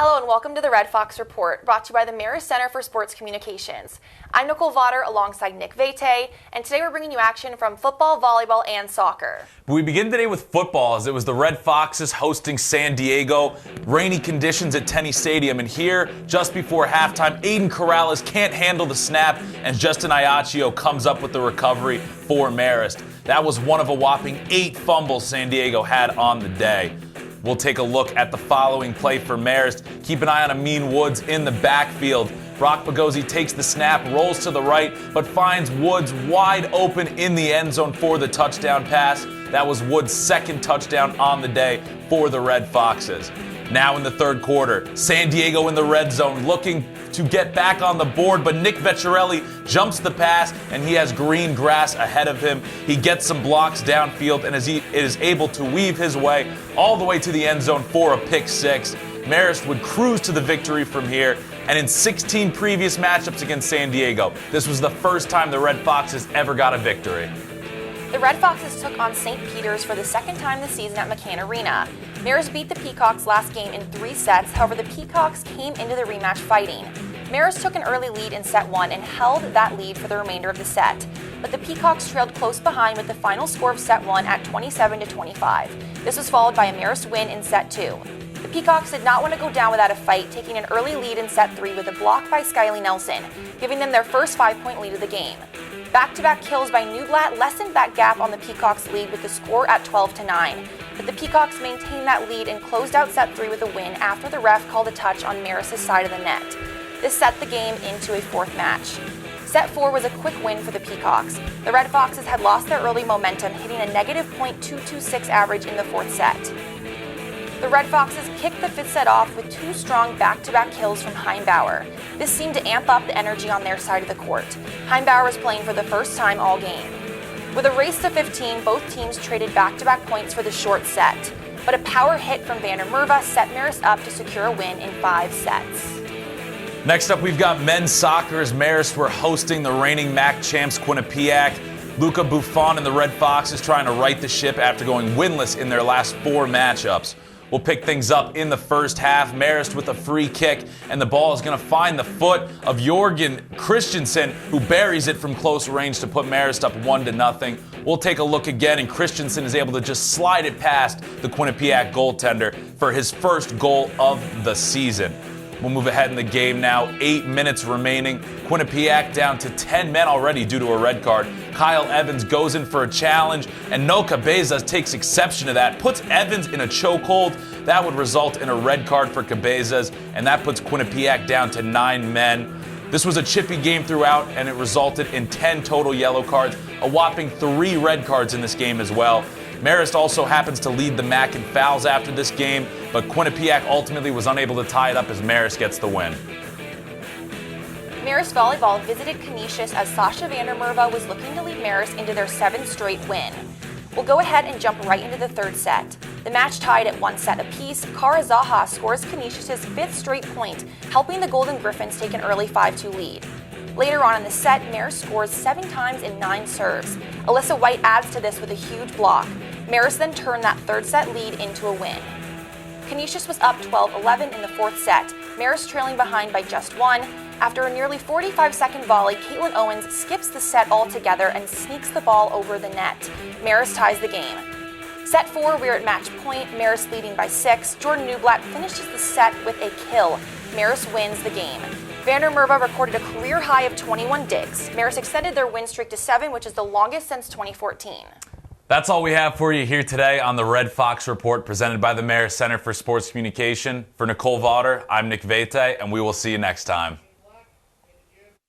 Hello and welcome to the Red Fox Report, brought to you by the Marist Center for Sports Communications. I'm Nicole Vaughter alongside Nick Vete, and today we're bringing you action from football, volleyball, and soccer. We begin today with football, as it was the Red Foxes hosting San Diego. Rainy conditions at Tenny Stadium, and here, just before halftime, Aiden Corrales can't handle the snap, and Justin Iaccio comes up with the recovery for Marist. That was one of a whopping 8 fumbles San Diego had on the day. We'll take a look at the following play for Marist. Keep an eye on Amin Woods in the backfield. Brock Bogozzi takes the snap, rolls to the right, but finds Woods wide open in the end zone for the touchdown pass. That was Woods' second touchdown on the day for the Red Foxes. Now in the third quarter, San Diego in the red zone looking to get back on the board, but Nick Vecchiarelli jumps the pass, and he has green grass ahead of him. He gets some blocks downfield and is able to weave his way all the way to the end zone for a pick six. Marist would cruise to the victory from here, and in 16 previous matchups against San Diego, this was the first time the Red Foxes ever got a victory. The Red Foxes took on St. Peter's for the second time this season at McCann Arena. Marist beat the Peacocks last game in 3 sets, however the Peacocks came into the rematch fighting. Marist took an early lead in set 1 and held that lead for the remainder of the set, but the Peacocks trailed close behind with the final score of set 1 at 27-25. This was followed by a Marist win in set 2. The Peacocks did not want to go down without a fight, taking an early lead in set 3 with a block by Skylie Nelson, giving them their first 5-point lead of the game. Back-to-back kills by Newglatt lessened that gap on the Peacocks' lead with the score at 12-9. But the Peacocks maintained that lead and closed out set 3 with a win after the ref called a touch on Marist's side of the net. This set the game into a 4th match. Set 4 was a quick win for the Peacocks. The Red Foxes had lost their early momentum, hitting a negative .226 average in the 4th set. The Red Foxes kicked the 5th set off with 2 strong back-to-back kills from Heimbauer. This seemed to amp up the energy on their side of the court. Heimbauer was playing for the first time all game. With a race to 15, both teams traded back-to-back points for the short set. But a power hit from Vander Merva set Marist up to secure a win in 5 sets. Next up, we've got men's soccer as Marist were hosting the reigning MAC champs Quinnipiac. Luca Buffon and the Red Foxes trying to right the ship after going winless in their last 4 matchups. We'll pick things up in the first half. Marist with a free kick, and the ball is going to find the foot of Jorgen Christensen, who buries it from close range to put Marist up 1-0. We'll take a look again, and Christensen is able to just slide it past the Quinnipiac goaltender for his first goal of the season. We'll move ahead in the game now. 8 minutes remaining. Quinnipiac down to 10 men already due to a red card. Kyle Evans goes in for a challenge, and Noka Bezas takes exception to that. Puts Evans in a chokehold. That would result in a red card for Cabezas, and that puts Quinnipiac down to 9 men. This was a chippy game throughout, and it resulted in 10 total yellow cards, a whopping 3 red cards in this game as well. Marist also happens to lead the MAC in fouls after this game, but Quinnipiac ultimately was unable to tie it up as Marist gets the win. Marist Volleyball visited Canisius as Sasha Vander Merva was looking to lead Marist into their 7th straight win. We'll go ahead and jump right into the 3rd set. The match tied at 1 set apiece. Kara Zaha scores Canisius' 5th straight point, helping the Golden Griffins take an early 5-2 lead. Later on in the set, Marist scores 7 times in 9 serves. Alyssa White adds to this with a huge block. Marist then turned that 3rd set lead into a win. Canisius was up 12-11 in the 4th set, Marist trailing behind by just 1. After a nearly 45-second volley, Caitlin Owens skips the set altogether and sneaks the ball over the net. Marist ties the game. Set 4, we're at match point, Marist leading by 6. Jordan Newglatt finishes the set with a kill. Marist wins the game. Vander Merva recorded a career high of 21 digs. Marist extended their win streak to 7, which is the longest since 2014. That's all we have for you here today on the Red Fox Report presented by the Marist Center for Sports Communication. For Nicole Vaughter, I'm Nick Vete, and we will see you next time.